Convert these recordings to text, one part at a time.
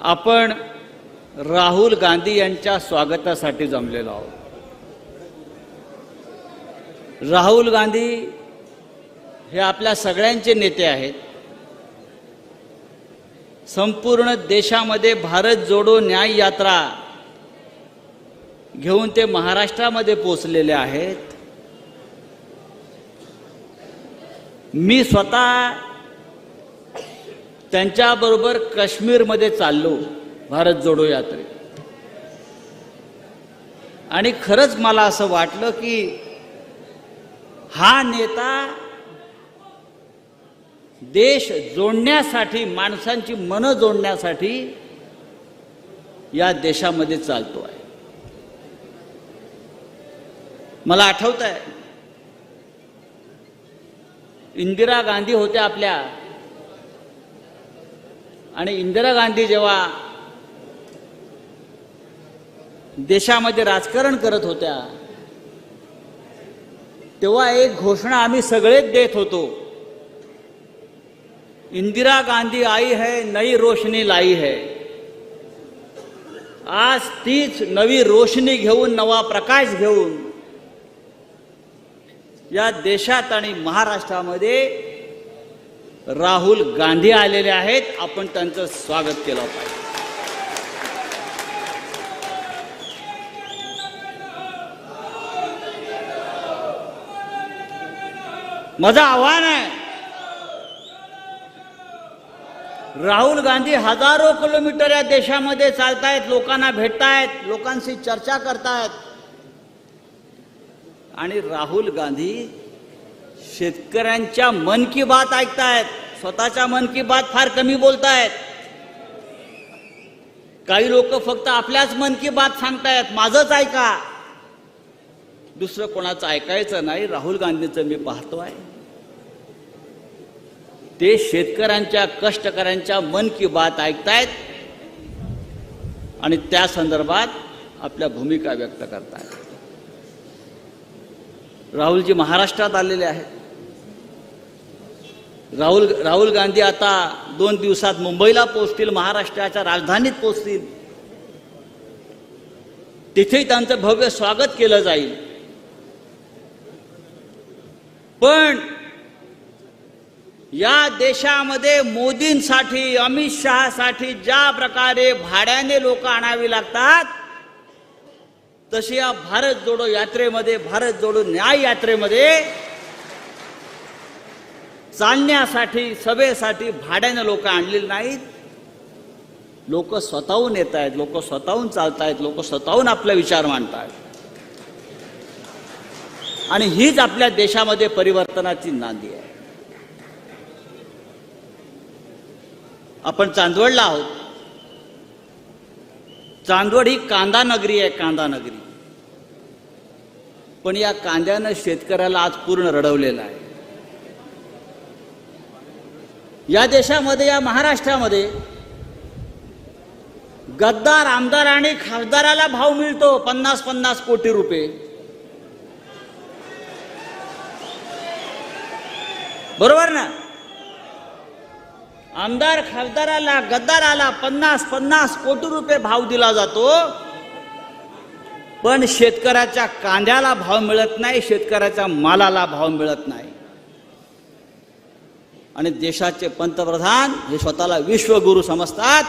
आपण राहुल गांधी यांच्या स्वागतासाठी जमलेलो आहोत। राहुल गांधी हे आपल्या सगळ्यांचे नेते आहेत। संपूर्ण देशामध्ये भारत जोडो न्याय यात्रा घेऊन ते महाराष्ट्रामध्ये पोहोचलेले आहेत। मी स्वतः त्यांच्याबरोबर काश्मीरमध्ये चाललो भारत जोडो यात्रेत, आणि खरंच मला असं वाटलं की हा नेता देश जोडण्यासाठी, माणसांची मनं जोडण्यासाठी या देशामध्ये चालतो आहे। मला आठवतंय इंदिरा गांधी होत्या आपल्या, आणि इंदिरा गांधी जेव्हा देशामध्ये राजकारण करत होत्या तेव्हा एक घोषणा आम्ही सगळेच देत होतो, इंदिरा गांधी आई है नई रोशनी लाई है। आज तीच नवी रोशनी घेऊन, नवा प्रकाश घेऊन या देशात आणि महाराष्ट्रामध्ये राहुल गांधी आलेले आहेत। आपण त्यांचं स्वागत केलं पाहिजे। माझं आव्हान आहे, राहुल गांधी हजारो किलोमीटर या देशामध्ये चालतायत, लोकांना भेटतायत, लोकांशी चर्चा करतायत, आणि राहुल गांधी शेतकऱ्यांच्या मन की बात ऐकतायत, स्वतःच्या मन की बात फार कमी बोलतायत। काही लोक फक्त आपल्याच मन की बात सांगतायत, माझंच ऐका, दुसरं कोणाचं ऐकायचं नाही। राहुल गांधींचं मी पाहतोय, ते शेतकऱ्यांच्या, कष्टकऱ्यांच्या मन की बात ऐकतायत आणि त्या संदर्भात आपल्या भूमिका व्यक्त करतायत। राहुलजी महाराष्ट्रात आलेले आहेत। राहुल गांधी आता 2 दिवसात मुंबईला पोहोचतील, महाराष्ट्राच्या राजधानीत पोहोचतील, तिथेही त्यांचं भव्य स्वागत केलं जाईल। पण या देशामध्ये मोदींसाठी, अमित शहासाठी ज्या प्रकारे भाड्याने लोक आणावी लागतात, तशी या भारत जोडो यात्रेमध्ये, भारत जोडो न्याय यात्रेमध्ये चालण्यासाठी, सभेसाठी भाड्याने लोक आणलेली नाहीत। लोक स्वतःहून येत आहेत, लोक स्वतःहून चालतायत, लोक स्वतःहून आपले विचार मांडतायत, आणि हीच आपल्या देशामध्ये परिवर्तनाची नांदी आहे। आपण चांदवडला आहोत। चांदवड ही कांदा नगरी आहे, कांदा नगरी, पण या कांद्यानं शेतकऱ्याला आज पूर्ण रडवलेलं आहे। या देशामध्ये, या महाराष्ट्रामध्ये गद्दार आमदार आणि खासदाराला भाव मिळतो 50-50 कोटी रुपये, बरोबर ना? आमदार खासदाराला, गद्दाराला 50-50 कोटी रुपये भाव दिला जातो, पण शेतकऱ्याच्या कांद्याला भाव मिळत नाही, शेतकऱ्याच्या मालाला भाव मिळत नाही। आणि देशाचे पंतप्रधान हे स्वतःला विश्वगुरू समजतात,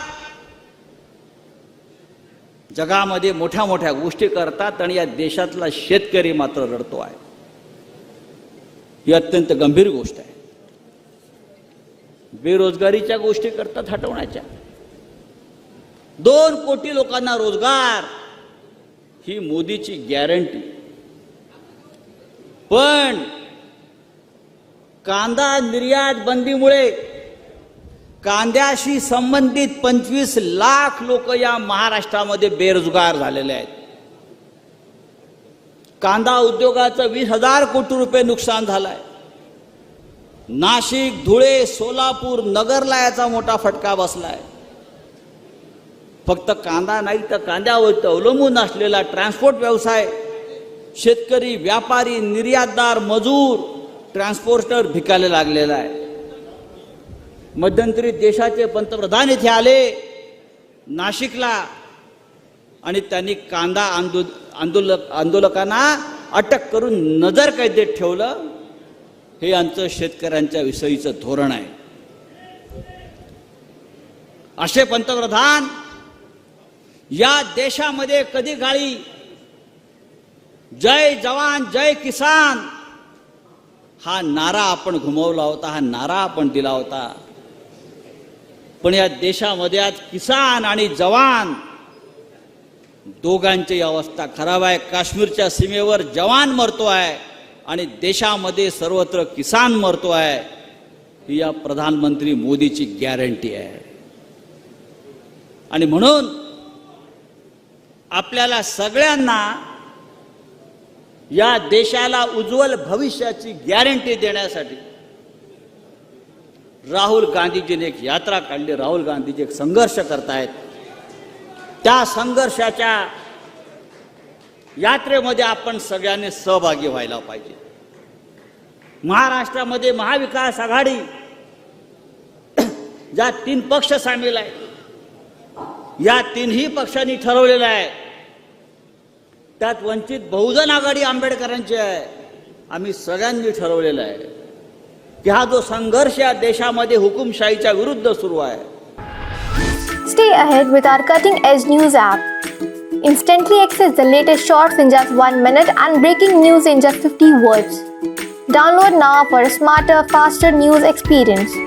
जगामध्ये मोठ्या मोठ्या गोष्टी करतात, आणि या देशातला शेतकरी मात्र रडतो आहे। ही अत्यंत गंभीर गोष्ट आहे। बेरोजगारीच्या गोष्टी करतात हटवण्याच्या, 2 कोटी लोकांना रोजगार, ही मोदीची गॅरंटी। पण कांदा निर्यात बंदीमुळे कांद्याशी संबंधित 25 लाख लोक या महाराष्ट्रामध्ये बेरोजगार झालेले आहेत। कांदा उद्योगाचं 20,000 कोटी रुपये नुकसान झालंय। नाशिक, धुळे, सोलापूर, नगरला याचा मोठा फटका बसलाय। फक्त कांदा नाही तर कांद्यावर अवलंबून असलेला ट्रान्सपोर्ट व्यवसाय, शेतकरी, व्यापारी, निर्यातदार, मजूर, ट्रान्सपोर्टर भिकायला लागलेला आहे। मध्यंतरी देशाचे पंतप्रधान इथे आले, नाशिकला आणि त्यांनी कांदा आंदोलकांना अटक करून नजर कैदेत ठेवलं. हे आमचं शेतकऱ्यांच्या विषयीचं धोरण आहे. असे पंतप्रधान या देशामध्ये कधी काळी जय जवान जय किसान हा नारा आपण घुमवला होता, हा नारा आपण दिला होता. पण या देशामध्ये आज किसान आणि जवान दोघांची अवस्था खराब आहे. काश्मीरच्या सीमेवर जवान मरतो आहे आणि देशामध्ये सर्वत्र किसान मरतो आहे. ही या प्रधानमंत्री मोदीची गॅरंटी आहे. आणि म्हणून आपल्याला सगळ्यांना या देशाला उज्ज्वल भविष्याची गॅरंटी देण्यासाठी राहुल गांधीजीने एक यात्रा काढली. राहुल गांधीजी एक संघर्ष करतायत. त्या संघर्षाच्या यात्रेमध्ये आपण सगळ्यांनी सहभागी व्हायला पाहिजे. महाराष्ट्रामध्ये महाविकास आघाडी ज्या 3 पक्ष सामील आहेत, या 3ही पक्षांनी ठरवलेलं आहे. त्यात वंचित बहुजन आघाडी आंबेडकरांची आहे. आम्ही सगळ्यांनी ठरवलेलं आहे की हा जो संघर्ष या देशामध्ये हुकुमशाहीच्या विरुद्ध सुरू आहे. Stay ahead with our cutting-edge news app. Instantly access the latest shorts in just 1 minute and breaking news in just 50 words. Download now for a smarter, faster news experience.